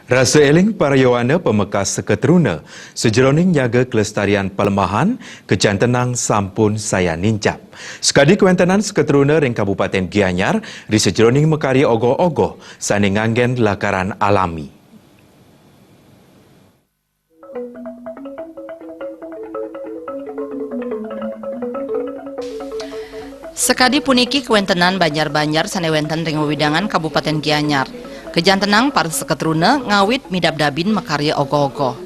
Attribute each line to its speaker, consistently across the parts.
Speaker 1: Rasa eling para Yowana pemekas seketeruna, sejeroning jaga kelestarian pelemahan, kejantenang sampun saya nincap. Sekadi kewentenan seketeruna ring Kabupaten Gianyar, di sejeroning mekari ogoh-ogoh, sani nganggen lakaran alami.
Speaker 2: Sekadi puniki kewentenan Banjar-Banjar sanewenten ring wewidangan Kabupaten Gianyar. Kejantenang para seketruna ngawit midab-dabin makarya ogoh-ogoh.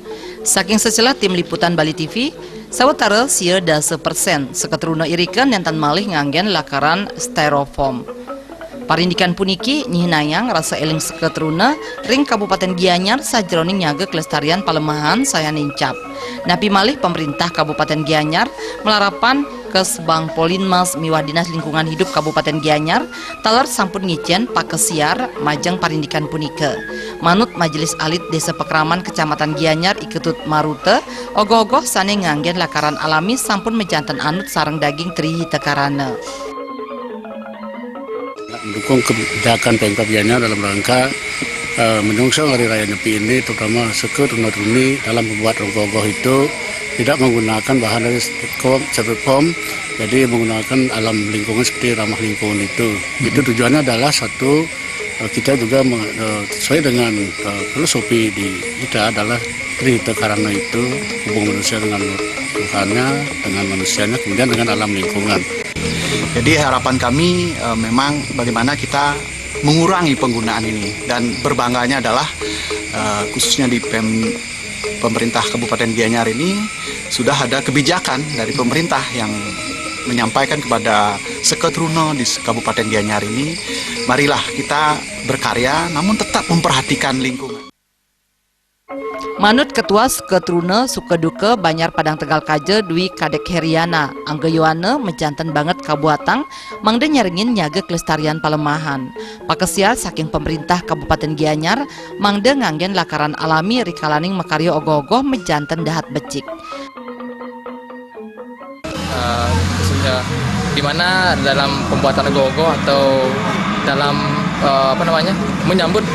Speaker 2: Saking sesela tim liputan Bali TV, sawetara sia 10% seketruna irikan yang tan malih nganggen lakaran styrofoam. Parindikan puniki nyihinayang rasa eling seketruna ring Kabupaten Gianyar sajroning nyaga kelestarian palemahan saya nincap. Napi malih pemerintah Kabupaten Gianyar melarapan Kesbang Polinmas miwah Dinas Lingkungan Hidup Kabupaten Gianyar talar sampun ngicen pakesiar majeng parindikan punike. Manut Majelis Alit Desa Pekraman Kecamatan Gianyar Iketut Marute, ogoh-ogoh sane nganggen lakaran alami sampun mejanten anut sarang daging trihi tekarana.
Speaker 3: Mendukung kebijakan Pemkab Gianyar dalam rangka menyongsong Hari Raya Nyepi ini, terutama seketruna-truni dalam membuat ogoh-ogoh itu tidak menggunakan bahan dari styrofoam, jadi menggunakan alam lingkungan seperti ramah lingkungan itu. Itu tujuannya adalah satu, kita juga sesuai dengan filosofi di kita adalah trihita karana itu, hubungan manusia dengan Tuhannya, dengan manusianya, kemudian dengan alam lingkungan.
Speaker 4: Jadi harapan kami memang bagaimana kita mengurangi penggunaan ini, dan berbangganya adalah khususnya di pemerintah Kabupaten Gianyar ini sudah ada kebijakan dari pemerintah yang menyampaikan kepada seketruna di Kabupaten Gianyar ini, marilah kita berkarya namun tetap memperhatikan lingkungan.
Speaker 2: Manut Ketua Seketruna Sukeduke Banjar Padang Tegal Kaje Dwi Kadek Heriana, Angga Yowana mejanten banget kabuatang mangde nyaringin nyaga kelestarian palemahan. Pakesiar saking pemerintah Kabupaten Gianyar mangde nganggen lakaran alami rikalaning makarya ogoh-ogoh mejanten dahat becik.
Speaker 5: Khususnya di mana dalam pembuatan ogoh-ogoh atau dalam menyambut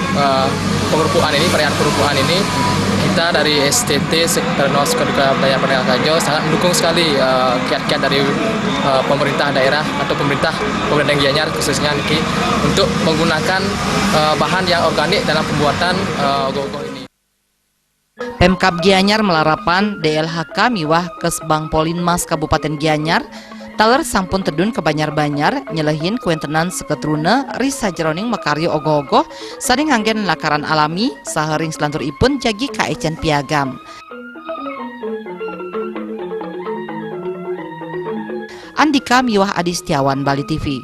Speaker 5: pengerupuan ini, perayaan pengerupuan ini, kita dari STT Seketruna Sukeduke Banjar Padang Tegal Kaje sangat mendukung sekali kiat-kiat dari pemerintah daerah atau pemerintah Kabupaten Gianyar khususnya Niki untuk menggunakan bahan yang organik dalam pembuatan ogoh-ogoh ini.
Speaker 2: Pemkab Gianyar melarapan DLHK miwah Kesbang Polinmas Kabupaten Gianyar taler sampun tedun ke Banjar-Banjar nyelehin kuentenan seketruna risa jeroning makarya ogoh-ogoh saring nganggen lakaran alami sahering selantur ipun jagi kaecen piagam. Andika miwah Adi Setiawan, Bali TV.